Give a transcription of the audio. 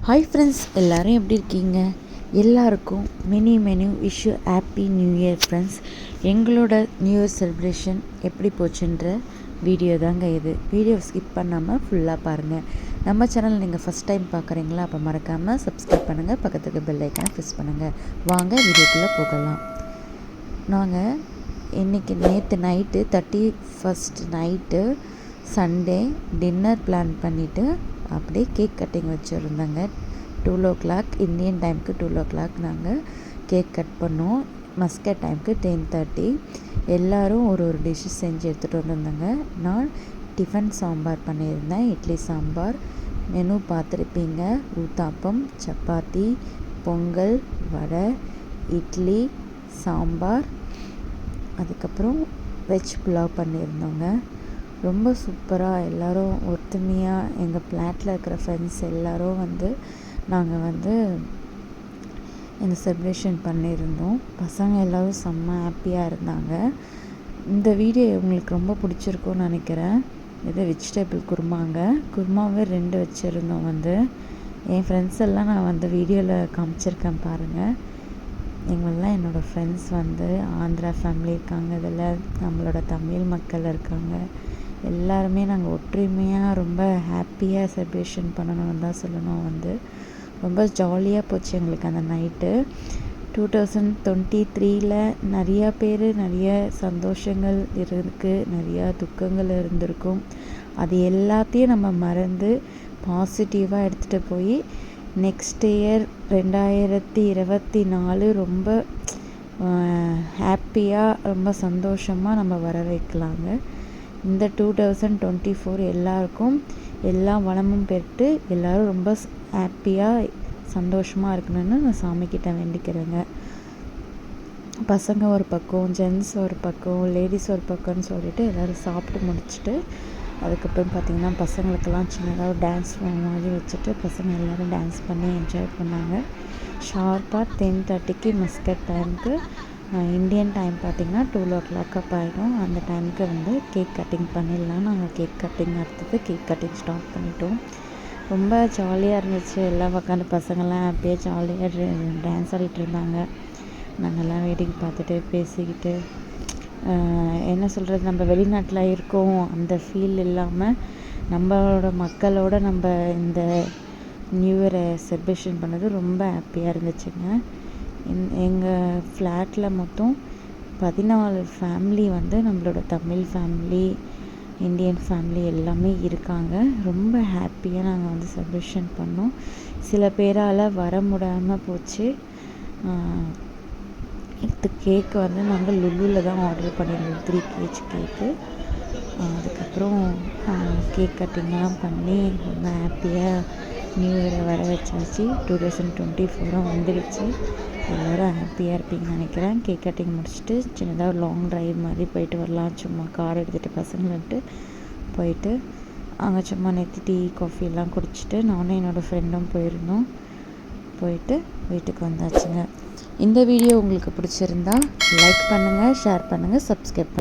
Hi friends, எல்லோரும் எப்படி இருக்கீங்க? எல்லாருக்கும் many wish you happy new year friends. எங்களோட நியூ இயர் செலிப்ரேஷன் எப்படி போச்சுன்ற வீடியோ தாங்க இது. வீடியோ ஸ்கிப் பண்ணாமல் ஃபுல்லாக பாருங்கள். நம்ம சேனல் நீங்கள் ஃபஸ்ட் டைம் பார்க்குறீங்களா? அப்போ மறக்காமல் சப்ஸ்கிரைப் பண்ணுங்கள், பக்கத்துக்கு பெல் ஐக்கானை ப்ரெஸ் பண்ணுங்கள். வாங்க வீடியோக்குள்ளே போகலாம். நாங்கள் இன்றைக்கி நேற்று night 31st night Sunday dinner plan பண்ணிவிட்டு அப்படியே கேக் கட்டிங் வச்சுருந்தேங்க. 12 இந்தியன் டைமுக்கு 12 நாங்கள் கேக் கட் பண்ணோம். மஸ்கட் டைமுக்கு 10:30. எல்லோரும் ஒரு டிஷ்ஷு செஞ்சு எடுத்துகிட்டு வந்திருந்தாங்க. நான் டிஃபன் சாம்பார் பண்ணியிருந்தேன், இட்லி சாம்பார். மெனு பார்த்துருப்பீங்க. ஊத்தாப்பம், சப்பாத்தி, பொங்கல், வடை, இட்லி, சாம்பார், அதுக்கப்புறம் வெஜ் புலாவ் பண்ணியிருந்தோங்க. ரொம்ப சூப்பராக எல்லோரும் ஒற்றுமையாக எங்கள் ஃப்ளாட்டில் இருக்கிற ஃப்ரெண்ட்ஸ் எல்லோரும் நாங்கள் இந்த செலிப்ரேஷன் பண்ணியிருந்தோம். பசங்க எல்லோரும் செம்ம ஹாப்பியாக இருந்தாங்க. இந்த வீடியோ உங்களுக்கு ரொம்ப பிடிச்சிருக்கும்னு நினைக்கிறேன். இது வெஜிடபிள் குருமாங்க. குருமாவே 2 வச்சுருந்தோம். என் ஃப்ரெண்ட்ஸ் எல்லாம் நான் வீடியோவில் காமிச்சிருக்கேன் பாருங்கள். இவங்கெல்லாம் என்னோடய ஃப்ரெண்ட்ஸ் ஆந்திரா ஃபேமிலி இருக்காங்க, இதில் நம்மளோட தமிழ் மக்கள் இருக்காங்க. எல்லாருமே நாங்கள் ஒற்றுமையாக ரொம்ப ஹாப்பியாக செலிப்ரேஷன் பண்ணணும்னு தான் சொல்லணும். ரொம்ப ஜாலியாக போச்சு எங்களுக்கு அந்த நைட்டு. 2023 நிறையா பேர் நிறைய சந்தோஷங்கள் இருக்குது, நிறையா துக்கங்கள் இருந்திருக்கும். அது எல்லாத்தையும் நம்ம மறந்து பாசிட்டிவாக எடுத்துகிட்டு போய் நெக்ஸ்ட் இயர் 2024 ரொம்ப ஹாப்பியாக ரொம்ப சந்தோஷமாக நம்ம வர வைக்கலாங்க. இந்த 2024 எல்லாருக்கும் எல்லா வளமும் பெற்று எல்லோரும் ரொம்ப ஹாப்பியாக சந்தோஷமாக இருக்கணும்னு நான் சாமிக்கிட்ட வேண்டிக்கிறேங்க. பசங்க ஒரு பக்கம், ஜென்ட்ஸ் ஒரு பக்கம், லேடிஸ் ஒரு பக்கம்னு சொல்லிட்டு எல்லோரும் சாப்பிட்டு முடிச்சுட்டு அதுக்கப்புறம் பார்த்திங்கன்னா பசங்களுக்கெல்லாம் சின்னதாக டான்ஸ் மாதிரி வச்சுட்டு பசங்க எல்லோரும் டான்ஸ் பண்ணி என்ஜாய் பண்ணாங்க. ஷார்ப்பாக 10:30 மஸ்கட் டைமுக்கு இந்தியன் டைம் பார்த்திங்கன்னா 12 அப்போ ஆகிடும். அந்த டைமுக்கு கேக் கட்டிங் பண்ணிடலாம். நாங்கள் கேக் கட்டிங் அடுத்தது கேக் கட்டிங் ஸ்டார்ட் பண்ணிட்டோம். ரொம்ப ஜாலியாக இருந்துச்சு. எல்லாம் உட்காந்து பசங்கள்லாம் அப்படியே ஜாலியாக டான்ஸ் ஆடிட்டு இருந்தாங்க. நாங்கள்லாம் வேடிக்கை பார்த்துட்டு பேசிக்கிட்டு என்ன சொல்கிறது, நம்ம வெளிநாட்டில் இருக்கோம் அந்த ஃபீல் இல்லாமல் நம்மளோட மக்களோட நம்ம இந்த நியூ இயரை செலிப்ரேஷன் பண்ணது ரொம்ப ஹாப்பியாக இருந்துச்சுங்க. எங்கள் ஃப்ளாட்டில் மொத்தம் 14 ஃபேமிலி நம்மளோட தமிழ் ஃபேமிலி, இந்தியன் ஃபேமிலி எல்லாமே இருக்காங்க. ரொம்ப ஹாப்பியாக நாங்கள் செலிப்ரேஷன் பண்ணோம். சில பேரால் வர முடியாமல் போச்சு. இது கேக்கு நாங்கள் லுலுவில் தான் ஆர்டர் பண்ணியிருந்தோம், 3 kg கேக்கு. அதுக்கப்புறம் கேக் கட்டிங்லாம் பண்ணி ரொம்ப ஹாப்பியாக நியூ இயரை வர வச்சாச்சு. 2024 வந்துடுச்சு. எல்லோரும் ஹாப்பியாக இருப்பீங்கன்னு நினைக்கிறேன். கேக் கட்டிங் முடிச்சுட்டு சின்னதாக லாங் ட்ரைவ் மாதிரி போயிட்டு வரலாம். சும்மா கார் எடுத்துகிட்டு பசங்கள்ட்டு போயிட்டு அங்கே சும்மா நேற்று டீ காஃபி எல்லாம் குடிச்சிட்டு நானும் என்னோடய ஃப்ரெண்டும் போயிருந்தோம். போயிட்டு வீட்டுக்கு வந்தாச்சுங்க. இந்த வீடியோ உங்களுக்கு பிடிச்சிருந்தா லைக் பண்ணுங்கள், ஷேர் பண்ணுங்கள், சப்ஸ்கிரைப்